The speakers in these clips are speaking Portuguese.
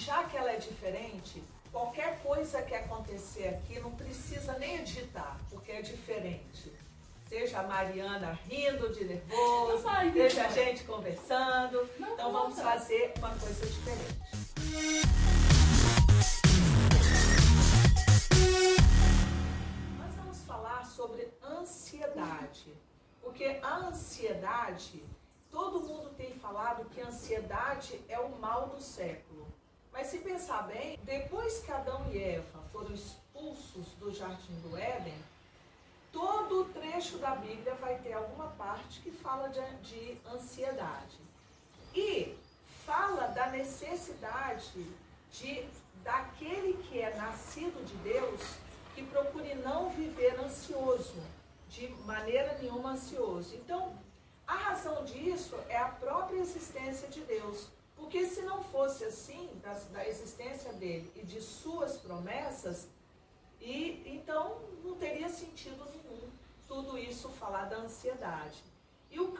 já que ela é diferente, qualquer coisa que acontecer aqui não precisa nem editar, porque é diferente. Seja a Mariana rindo de nervoso, seja a gente conversando. Então vamos fazer uma coisa diferente. Nós vamos falar sobre ansiedade. Porque a ansiedade, todo mundo tem falado que a ansiedade é o mal do século. Mas se pensar bem, depois que Adão e Eva foram expulsos do Jardim do Éden, todo o trecho da Bíblia vai ter alguma parte que fala de ansiedade. E fala da necessidade daquele que é nascido de Deus, que procure não viver ansioso, de maneira nenhuma ansioso. Então, a razão disso é a própria existência de Deus. Porque se não fosse assim, da existência dele e de suas promessas, então não teria sentido nenhum tudo isso falar da ansiedade. E o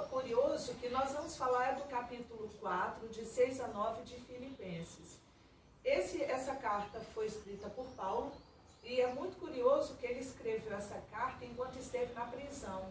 curioso que nós vamos falar é do capítulo 4, de 6 a 9 de Filipenses. Essa carta foi escrita por Paulo, e é muito curioso que ele escreveu essa carta enquanto esteve na prisão.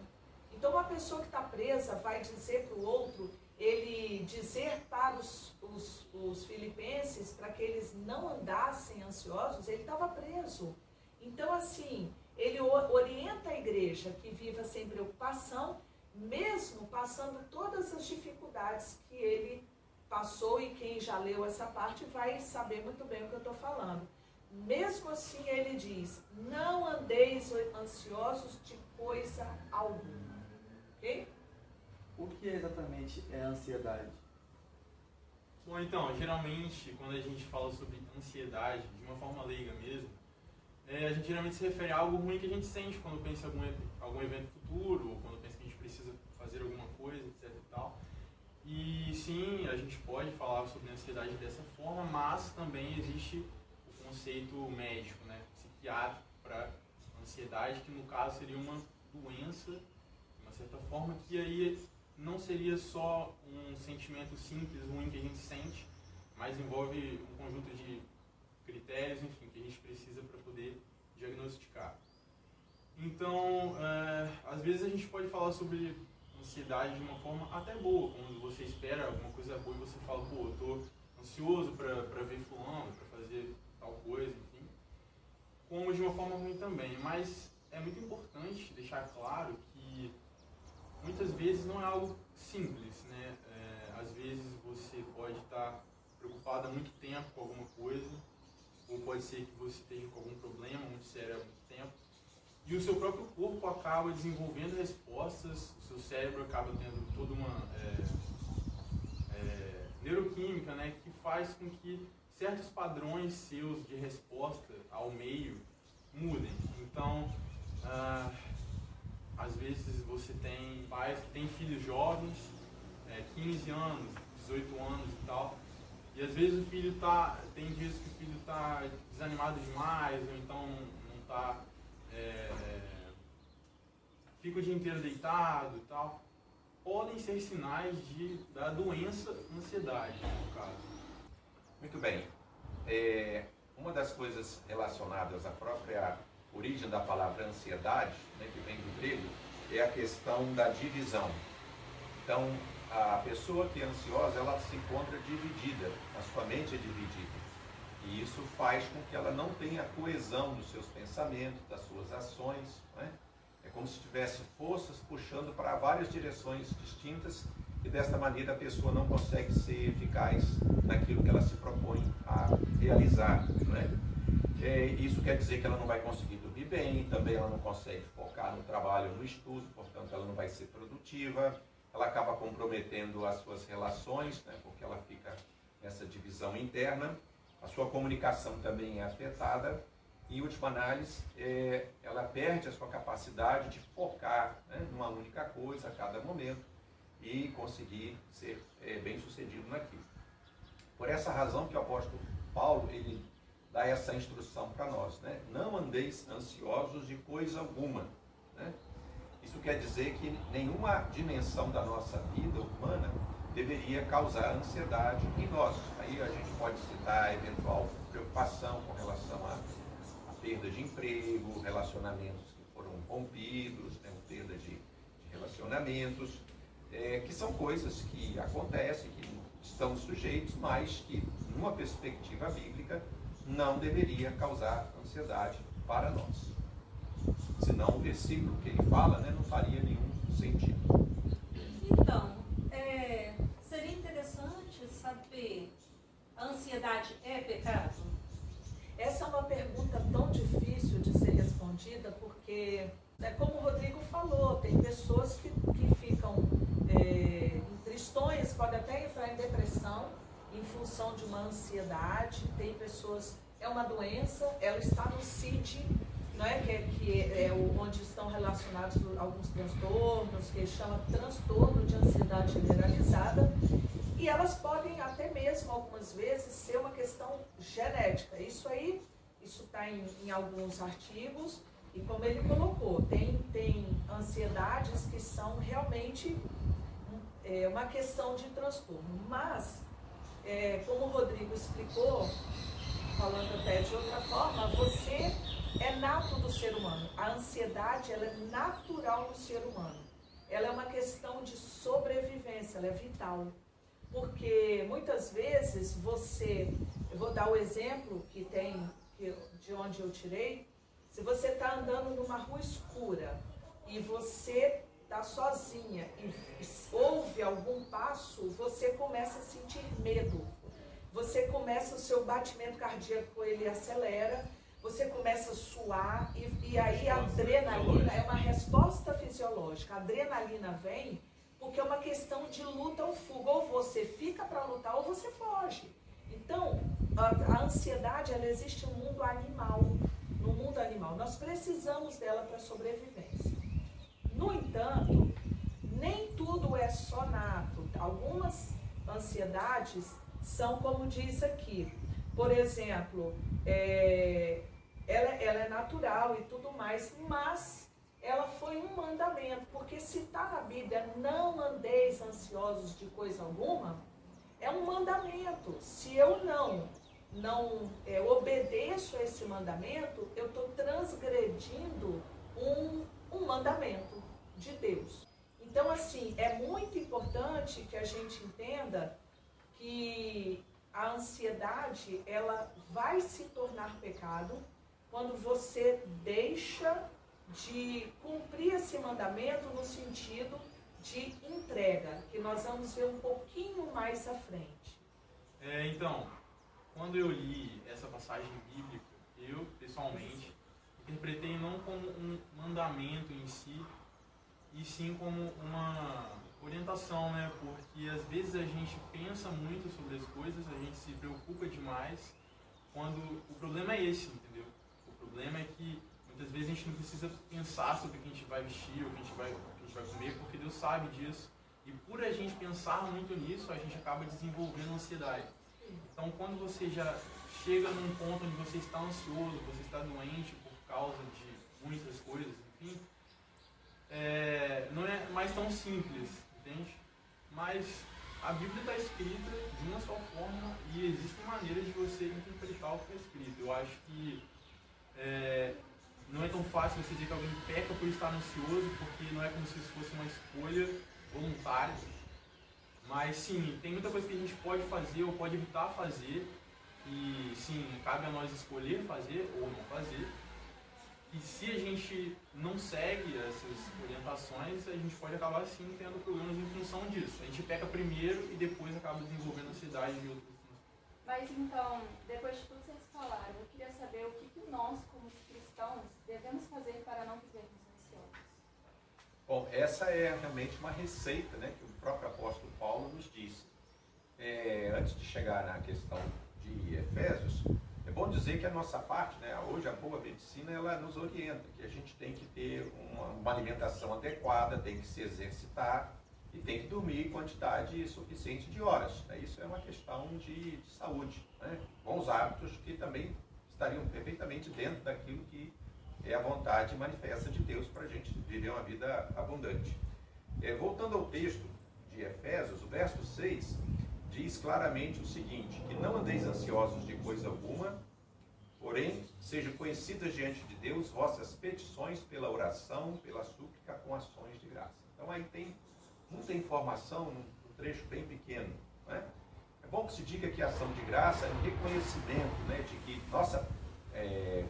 Então uma pessoa que está presa vai dizer para o outro, ele dizer para os filipenses para que eles não andassem ansiosos, ele estava preso. Então assim, ele orienta a igreja que viva sem preocupação, mesmo passando todas as dificuldades que ele passou, e quem já leu essa parte vai saber muito bem o que eu estou falando. Mesmo assim ele diz, não andeis ansiosos de coisa alguma. Ok? O que exatamente é ansiedade? Bom, então, geralmente, quando a gente fala sobre ansiedade, de uma forma leiga mesmo, a gente geralmente se refere a algo ruim que a gente sente quando pensa em algum evento futuro, ou quando pensa que a gente precisa fazer alguma coisa, etc e tal. E sim, a gente pode falar sobre ansiedade dessa forma, mas também existe o conceito médico, né, psiquiátrico para ansiedade, que no caso seria uma doença, de uma certa forma, que aí não seria só um sentimento simples, ruim que a gente sente, mas envolve um conjunto de critérios, enfim, que a gente precisa para poder diagnosticar. Então, às vezes a gente pode falar sobre ansiedade de uma forma até boa, quando você espera alguma coisa boa e você fala, pô, eu tô ansioso para ver fulano, para fazer tal coisa, enfim. Como de uma forma ruim também, mas é muito importante deixar claro que muitas vezes não é algo simples, né? Às vezes você pode estar preocupado há muito tempo com alguma coisa, ou pode ser que você esteja com algum problema muito sério há muito tempo, e o seu próprio corpo acaba desenvolvendo respostas, o seu cérebro acaba tendo toda uma neuroquímica, né, que faz com que certos padrões seus de resposta ao meio mudem. Então, às vezes você tem pais que têm filhos jovens, 15 anos, 18 anos e tal, e às vezes o filho tem dias que o filho está desanimado demais, ou então não está, fica o dia inteiro deitado e tal. Podem ser sinais da doença ansiedade, no caso. Muito bem. Uma das coisas relacionadas à própria origem da palavra ansiedade, né, que vem do grego, é a questão da divisão. Então, a pessoa que é ansiosa, ela se encontra dividida, a sua mente é dividida. E isso faz com que ela não tenha coesão nos seus pensamentos, das suas ações, né? É como se tivesse forças puxando para várias direções distintas, e desta maneira a pessoa não consegue ser eficaz naquilo que ela se propõe a realizar, né? Isso quer dizer que ela não vai conseguir dormir bem, também ela não consegue focar no trabalho, no estudo, portanto ela não vai ser produtiva, ela acaba comprometendo as suas relações, né, porque ela fica nessa divisão interna, a sua comunicação também é afetada, e em última análise, ela perde a sua capacidade de focar, né, numa única coisa a cada momento e conseguir ser bem sucedido naquilo. Por essa razão que o apóstolo Paulo, ele dá essa instrução para nós, né? Não andeis ansiosos de coisa alguma, né? Isso quer dizer que nenhuma dimensão da nossa vida humana deveria causar ansiedade em nós. Aí a gente pode citar eventual preocupação com relação à perda de emprego, relacionamentos que foram rompidos, né, perda de relacionamentos, que são coisas que acontecem, que estão sujeitos, mas que, numa perspectiva bíblica, não deveria causar ansiedade para nós. Senão o versículo que ele fala, né, não faria nenhum sentido. Então, seria interessante saber, a ansiedade é pecado? Essa é uma pergunta tão difícil de ser respondida, porque, como o Rodrigo falou, tem pessoas que ficam tristões, podem até entrar em depressão em função de uma ansiedade. Tem pessoas, é uma doença, ela está no CID, não é? que é onde estão relacionados alguns transtornos, que chama transtorno de ansiedade generalizada, e elas podem até mesmo, algumas vezes, ser uma questão genética. Isso está em alguns artigos, e como ele colocou, tem ansiedades que são realmente uma questão de transtorno. Mas, como o Rodrigo explicou, falando até de outra forma, você é nato do ser humano. A ansiedade, ela é natural no ser humano. Ela é uma questão de sobrevivência, ela é vital. Porque muitas vezes eu vou dar o exemplo de onde eu tirei, se você está andando numa rua escura e você está sozinha e ouve algum passo, você começa a sentir medo. Você começa, o seu batimento cardíaco, ele acelera, você começa a suar e aí a adrenalina é uma resposta fisiológica. A adrenalina vem porque é uma questão de luta ou fuga. Ou você fica para lutar ou você foge. Então, a ansiedade, ela existe no mundo animal. No mundo animal. Nós precisamos dela para a sobrevivência. No entanto, nem tudo é só nato. Algumas ansiedades são como diz aqui. Por exemplo, ela é natural e tudo mais, mas ela foi um mandamento, porque se está na Bíblia, não andeis ansiosos de coisa alguma, é um mandamento. Se eu não obedeço a esse mandamento, eu estou transgredindo um mandamento de Deus. Então, assim, é muito importante que a gente entenda que a ansiedade, ela vai se tornar pecado quando você deixa de cumprir esse mandamento no sentido de entrega, que nós vamos ver um pouquinho mais à frente. Então, quando eu li essa passagem bíblica, eu, pessoalmente, interpretei não como um mandamento em si, e sim como uma orientação, né? Porque às vezes a gente pensa muito sobre as coisas, a gente se preocupa demais, quando o problema é esse, entendeu? O problema é que muitas vezes a gente não precisa pensar sobre o que a gente vai vestir, ou o que a gente vai comer, porque Deus sabe disso. E por a gente pensar muito nisso, a gente acaba desenvolvendo ansiedade. Então, quando você já chega num ponto onde você está ansioso, você está doente por causa de muitas coisas, enfim, não é mais tão simples, entende? Mas a Bíblia está escrita de uma só forma e existem maneiras de você interpretar o que está escrito. Eu acho que não é tão fácil você dizer que alguém peca por estar ansioso, porque não é como se isso fosse uma escolha voluntária. Mas sim, tem muita coisa que a gente pode fazer ou pode evitar fazer. E sim, cabe a nós escolher fazer ou não fazer. E se a gente não segue essas orientações, a gente pode acabar sim tendo problemas em função disso. A gente peca primeiro e depois acaba desenvolvendo ansiedade e outras coisas. Mas então, depois de tudo que vocês falaram, eu queria saber o que nós, como cristãos, devemos fazer para não vivermos ansiosos. Bom, essa é realmente uma receita, né, que o próprio apóstolo Paulo nos disse. Antes de chegar na questão de Efésios, é bom dizer que a nossa parte, né, hoje a boa medicina, ela nos orienta, que a gente tem que ter uma alimentação adequada, tem que se exercitar e tem que dormir em quantidade suficiente de horas. Né? Isso é uma questão de saúde, né? Bons hábitos que também estariam perfeitamente dentro daquilo que é a vontade manifesta de Deus para a gente viver uma vida abundante. Voltando ao texto de Efésios, o verso 6, diz claramente o seguinte, que não andeis ansiosos de coisa alguma, porém, sejam conhecidas diante de Deus vossas petições pela oração, pela súplica, com ações de graça. Então aí tem muita informação num trecho bem pequeno, né? É bom que se diga que a ação de graça é um reconhecimento, né, de que nossa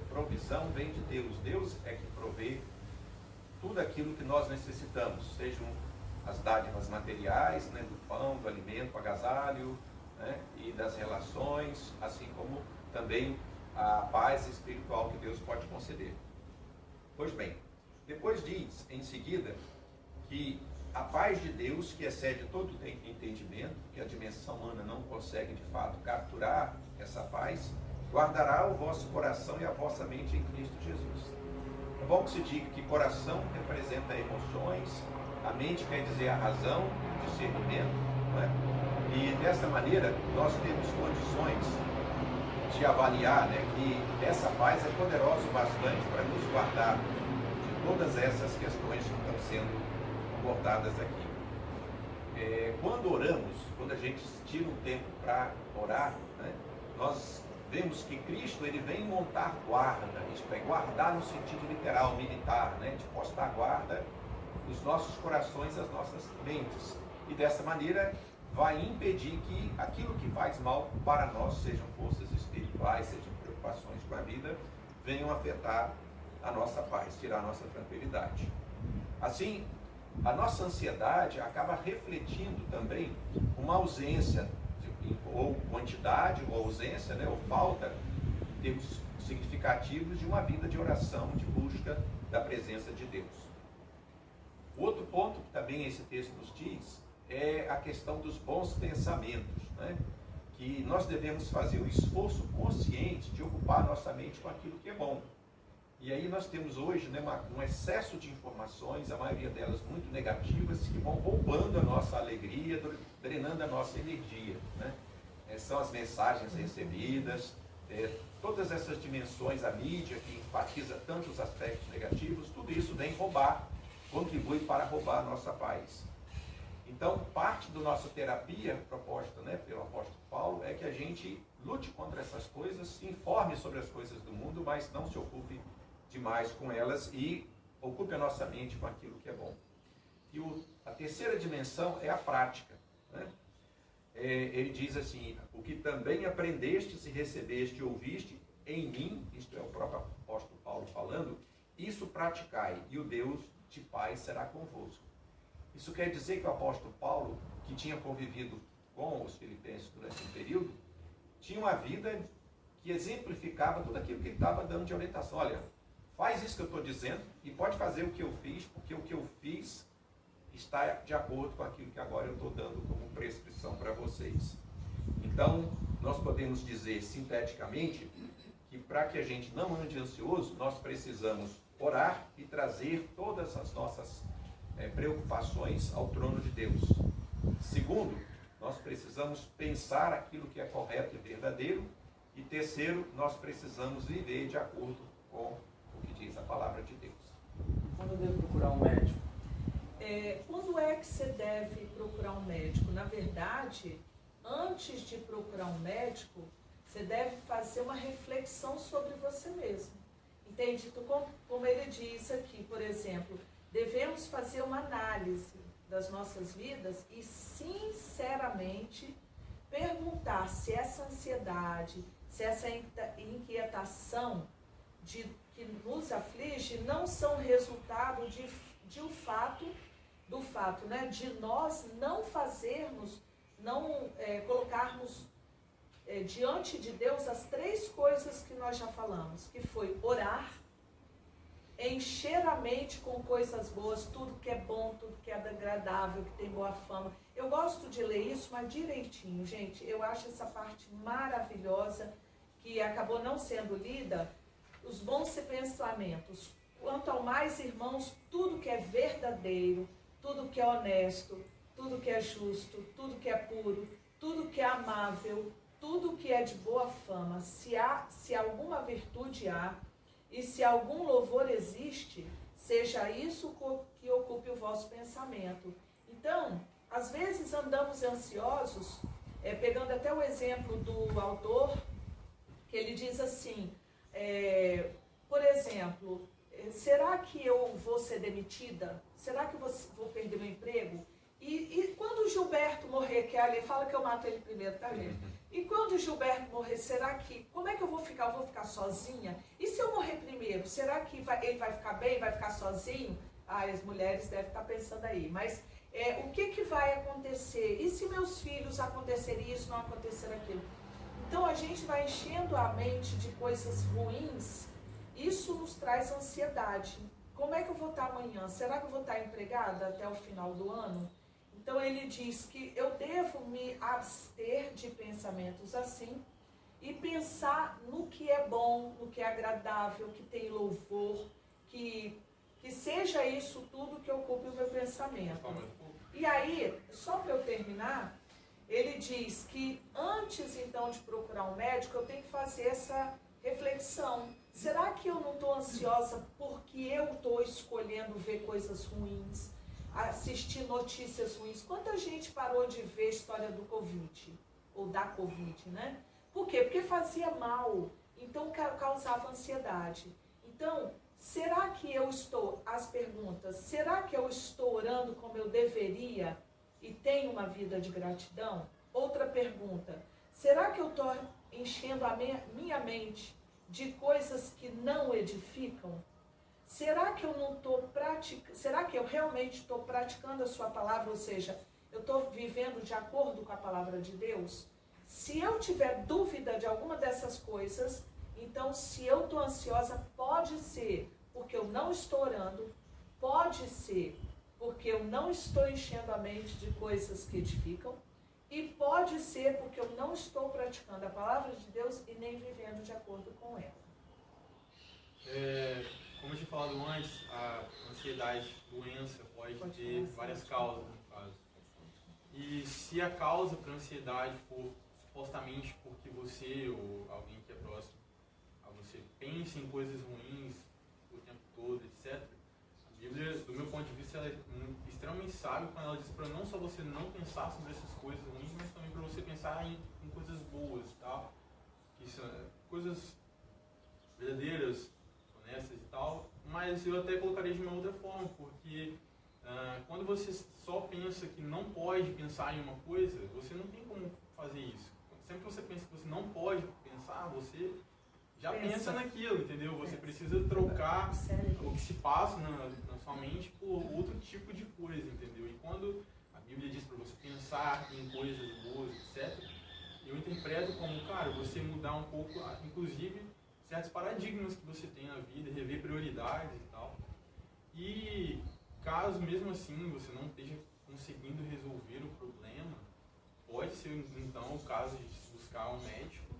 provisão vem de Deus. Deus é que provê tudo aquilo que nós necessitamos, sejam as dádivas materiais, né, do pão, do alimento, do agasalho, né, e das relações, assim como também a paz espiritual que Deus pode conceder. Pois bem, depois diz em seguida que a paz de Deus, que excede todo entendimento, que a dimensão humana não consegue de fato capturar essa paz, guardará o vosso coração e a vossa mente em Cristo Jesus. É bom que se diga que coração representa emoções, a mente quer dizer a razão, o discernimento, não é? E dessa maneira nós temos condições de avaliar, né, que essa paz é poderosa o bastante para nos guardar de todas essas questões que estão sendo abordadas aqui. Quando oramos, quando a gente tira um tempo para orar, né, nós vemos que Cristo ele vem montar guarda, isto é, guardar no sentido literal, militar, né, de postar guarda nos nossos corações, as nossas mentes. E dessa maneira vai impedir que aquilo que faz mal para nós, sejam forças espirituais, sejam preocupações com a vida, venham afetar a nossa paz, tirar a nossa tranquilidade. Assim, a nossa ansiedade acaba refletindo também uma ausência, ou quantidade, ou ausência, né, ou falta de termos significativos de uma vida de oração, de busca da presença de Deus. Outro ponto que também esse texto nos diz é a questão dos bons pensamentos, né? Que nós devemos fazer o esforço consciente de ocupar nossa mente com aquilo que é bom. E aí nós temos hoje, né, um excesso de informações, a maioria delas muito negativas, que vão roubando a nossa alegria, drenando a nossa energia, né? São as mensagens recebidas, todas essas dimensões, a mídia que enfatiza tantos aspectos negativos, tudo isso vem roubar, contribui para roubar a nossa paz. Então, parte da nossa terapia proposta, né, pelo apóstolo Paulo é que a gente lute contra essas coisas, se informe sobre as coisas do mundo, mas não se ocupe demais com elas e ocupe a nossa mente com aquilo que é bom. E a terceira dimensão é a prática, né? Ele diz assim, o que também aprendestes e recebeste e ouviste em mim, isto é o próprio apóstolo Paulo falando, isso praticai e o Deus de paz será convosco. Isso quer dizer que o apóstolo Paulo, que tinha convivido com os filipenses durante um período, tinha uma vida que exemplificava tudo aquilo que ele estava dando de orientação. Olha, faz isso que eu estou dizendo e pode fazer o que eu fiz, porque o que eu fiz está de acordo com aquilo que agora eu estou dando como prescrição para vocês. Então, nós podemos dizer sinteticamente que para que a gente não ande ansioso, nós precisamos orar e trazer todas as nossas preocupações ao trono de Deus. Segundo, nós precisamos pensar aquilo que é correto e verdadeiro. E terceiro, nós precisamos viver de acordo com o que diz a palavra de Deus. Quando eu devo procurar um médico? Quando é que você deve procurar um médico? Na verdade, antes de procurar um médico, você deve fazer uma reflexão sobre você mesmo. Entende? Como ele diz aqui, por exemplo, devemos fazer uma análise das nossas vidas e sinceramente perguntar se essa ansiedade, se essa inquietação que nos aflige não são resultado do fato, né, de nós não fazermos, colocarmos diante de Deus as três coisas que nós já falamos, que foi orar, encher a mente com coisas boas, tudo que é bom, tudo que é agradável, que tem boa fama. Eu gosto de ler isso, mas direitinho, gente. Eu acho essa parte maravilhosa, que acabou não sendo lida, os bons pensamentos. Quanto ao mais, irmãos, tudo que é verdadeiro, tudo que é honesto, tudo que é justo, tudo que é puro, tudo que é amável, tudo que é de boa fama, se alguma virtude há, e se algum louvor existe, seja isso que ocupe o vosso pensamento. Então, às vezes andamos ansiosos, pegando até o exemplo do autor, que ele diz assim, por exemplo, será que eu vou ser demitida? Será que eu vou perder meu emprego? E quando o Gilberto morrer, que ali fala que eu mato ele primeiro, tá vendo? E quando o Gilberto morrer, como é que eu vou ficar? Eu vou ficar sozinha? E se eu morrer primeiro, será que ele vai ficar bem, vai ficar sozinho? As mulheres devem estar pensando aí, mas o que vai acontecer? E se meus filhos acontecer isso, não acontecer aquilo? Então a gente vai enchendo a mente de coisas ruins, isso nos traz ansiedade. Como é que eu vou estar amanhã? Será que eu vou estar empregada até o final do ano? Então ele diz que eu devo me abster de pensamentos assim e pensar no que é bom, no que é agradável, que tem louvor, que seja isso tudo que ocupe o meu pensamento. E aí, só para eu terminar, ele diz que antes então de procurar um médico, eu tenho que fazer essa reflexão. Será que eu não estou ansiosa porque eu estou escolhendo ver coisas ruins, assistir notícias ruins? Quanta gente parou de ver a história do Covid, ou da Covid, né? Por quê? Porque fazia mal, então causava ansiedade. Então, será que eu estou, as perguntas, será que eu estou orando como eu deveria e tenho uma vida de gratidão? Outra pergunta, será que eu estou enchendo a minha mente de coisas que não edificam? Será que eu não estou praticando, será que eu realmente estou praticando a sua palavra, ou seja, eu estou vivendo de acordo com a palavra de Deus? Se eu tiver dúvida de alguma dessas coisas, então se eu estou ansiosa, pode ser porque eu não estou orando, pode ser porque eu não estou enchendo a mente de coisas que edificam, e pode ser porque eu não estou praticando a palavra de Deus e nem vivendo de acordo com ela. Como eu tinha falado antes, a ansiedade, doença, pode ter várias causas, no caso. E se a causa para a ansiedade for supostamente porque você ou alguém que é próximo a você pensa em coisas ruins o tempo todo, etc., a Bíblia, do meu ponto de vista, ela é extremamente sábia quando ela diz para não só você não pensar sobre essas coisas ruins, mas também para você pensar em coisas boas, tá? Que são coisas verdadeiras, honestas e tal, mas eu até colocaria de uma outra forma, porque quando você só pensa que não pode pensar em uma coisa, você não tem como fazer isso. Sempre que você pensa que você não pode pensar, você já pensa naquilo, entendeu? Você precisa trocar o que se passa na sua mente por outro tipo de coisa, entendeu? E quando a Bíblia diz para você pensar em coisas boas, etc., eu interpreto como, cara, você mudar um pouco, inclusive, certos paradigmas que você tem na vida, rever prioridades e tal. E caso mesmo assim você não esteja conseguindo resolver o problema, pode ser então o caso de buscar um médico,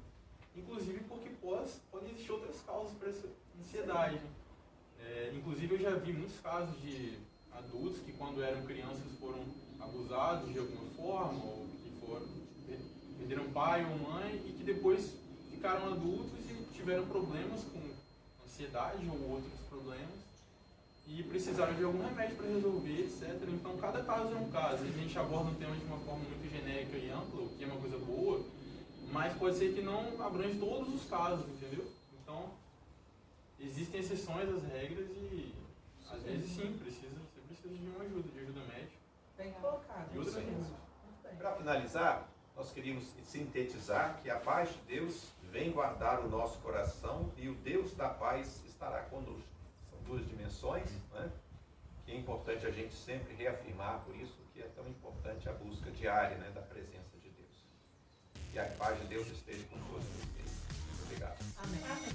inclusive porque podem existir outras causas para essa ansiedade. Inclusive eu já vi muitos casos de adultos que quando eram crianças foram abusados de alguma forma, ou que perderam pai ou mãe, e que depois ficaram adultos e tiveram problemas com ansiedade ou outros problemas e precisaram de algum remédio para resolver, etc. Então cada caso é um caso. A gente aborda um tema de uma forma muito genérica e ampla, o que é uma coisa boa, mas pode ser que não abrange todos os casos, entendeu? Então existem exceções às regras e às vezes sim, você precisa de uma ajuda, de ajuda médica. Bem colocado. E outras coisas. Para finalizar, nós queríamos sintetizar que a paz de Deus vem guardar o nosso coração e o Deus da paz estará conosco. São duas dimensões, né? Que é importante a gente sempre reafirmar, por isso que é tão importante a busca diária, né, da presença de Deus. Que a paz de Deus esteja com todos vocês. Muito obrigado. Amém. Amém.